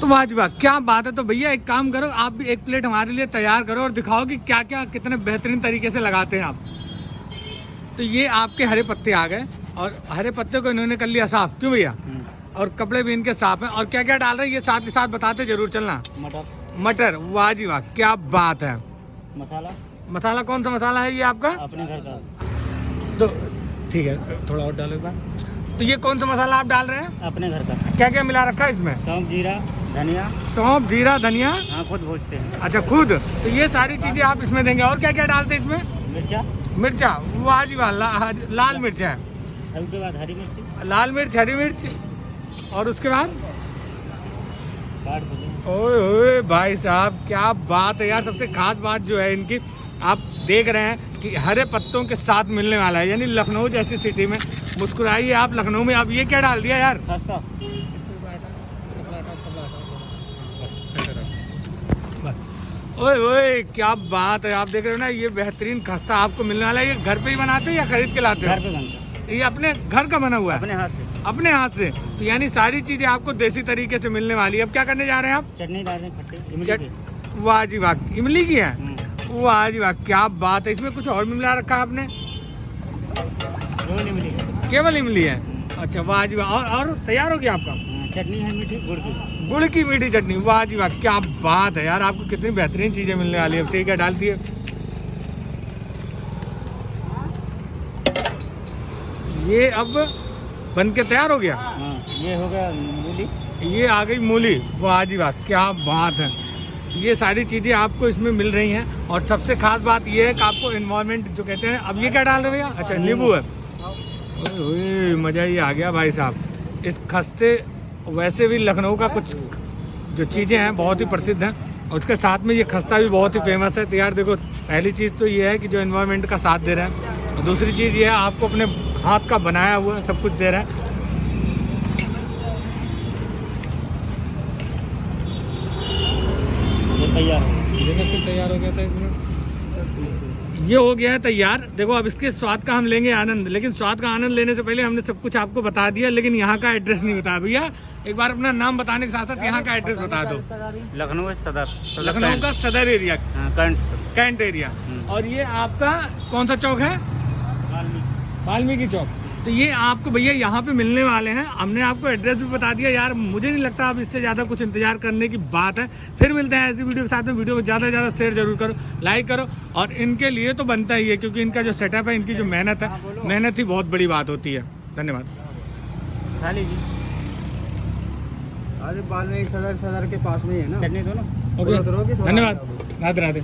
तो वाजिब, क्या बात है। तो भैया एक काम करो, आप भी एक प्लेट हमारे लिए तैयार करो और दिखाओ कि क्या क्या कितने बेहतरीन तरीके से लगाते हैं आप। तो ये आपके हरे पत्ते आ गए और हरे पत्ते को इन्होंने कर लिया साफ, क्यों भैया? और कपड़े भी इनके साफ हैं। और क्या क्या डाल रहे हैं ये साथ के साथ बताते जरूर चलना। मटर, वाह जी वाह, क्या बात है। मसाला कौन सा मसाला है ये आपका? अपने घर का। तो ठीक है, थोड़ा और डालो एक बार। तो ये कौन सा मसाला आप डाल रहे हैं? अपने घर का। क्या क्या मिला रखा है इसमें? सौंफ, जीरा, धनिया। सौंफ, जीरा, धनिया। हाँ, खुद भूजते हैं। अच्छा, खुद। तो ये सारी चीजें आप इसमें देंगे। और क्या क्या डालते हैं इसमें? मिर्चा, वाह जी वाह, लाल मिर्च है। उसके बाद हरी मिर्च, लाल मिर्च, हरी मिर्च, और उसके बाद काट दो। ओए ओए भाई साहब, क्या बात है यार। सबसे खास बात जो है इनकी, आप देख रहे हैं कि हरे पत्तों के साथ मिलने वाला है, यानी लखनऊ जैसी सिटी में। मुस्कुराइए आप लखनऊ में। अब ये क्या डाल दिया यार? खस्ता। ओए ओए, क्या बात है। आप देख रहे हो ना, ये बेहतरीन खस्ता आपको मिलने वाला है। ये घर पे ही बनाते हैं या खरीद के लाते हो? घर पे बनता है। ये अपने घर का बना हुआ है? अपने हाथ से। अपने हाथ से। तो यानी सारी चीजें आपको देसी तरीके से मिलने वाली है। अब क्या करने जा रहे हैं आप? चटनी डाल रहे हैं, खट्टी इमली की। वाह जी वाह, इमली की है। वाह जी वाह, क्या बात है। इसमें कुछ और मिला रखा है आपने? केवल इमली। केवल इमली है। अच्छा, वाह जी वाह। और तैयार हो गया आपका? चटनी है मीठी, गुड़ की मीठी चटनी। वाह जी वाह, क्या बात है यार। आपको कितनी बेहतरीन चीजें मिलने वाली है। ठीक है, डालती है। ये अब बन के तैयार हो गया। ये हो गया मूली। ये आ गई मूली। वाह जी वाह, क्या बात है। ये सारी चीज़ें आपको इसमें मिल रही हैं। और सबसे खास बात ये है कि आपको इन्वायरमेंट जो कहते हैं। अब ये क्या डाल रहे हैं भैया? अच्छा, नींबू है। ओए मज़ा ही आ गया भाई साहब। इस खस्ते, वैसे भी लखनऊ का कुछ जो चीज़ें हैं बहुत ही प्रसिद्ध हैं, और उसके साथ में ये खस्ता भी बहुत ही फेमस है। तो यार देखो, पहली चीज़ तो ये है कि जो इन्वायरमेंट का साथ दे रहे हैं, और दूसरी चीज़ ये है आपको अपने हाथ का बनाया हुआ सब कुछ दे रहा है। तैयार तैयार हो गया था इसमें। ये हो गया है तैयार। देखो, अब इसके स्वाद का हम लेंगे आनंद, लेकिन स्वाद का आनंद लेने से पहले हमने सब कुछ आपको बता दिया, लेकिन यहाँ का एड्रेस नहीं बताया। भैया एक बार अपना नाम बताने के साथ साथ यहाँ का एड्रेस बता दो। लखनऊ सदर, लखनऊ का सदर एरिया, कैंट एरिया। और ये आपका कौन सा चौक है? वाल्मीकि चौक। तो ये आपको भैया यहाँ पे मिलने वाले हैं। हमने आपको एड्रेस भी बता दिया यार। मुझे नहीं लगता अब इससे ज़्यादा कुछ इंतजार करने की बात है। फिर मिलते हैं ऐसी वीडियो के साथ में। वीडियो को ज़्यादा से ज़्यादा शेयर जरूर करो, लाइक करो। और इनके लिए तो बनता ही है, क्योंकि इनका जो सेटअप है, इनकी जो मेहनत है, मेहनत ही बहुत बड़ी बात होती है। धन्यवाद। अरे वाल्मीकि सदर के पास में ही है ना। चटनी दोनों। ओके, धन्यवाद। राधे राधे।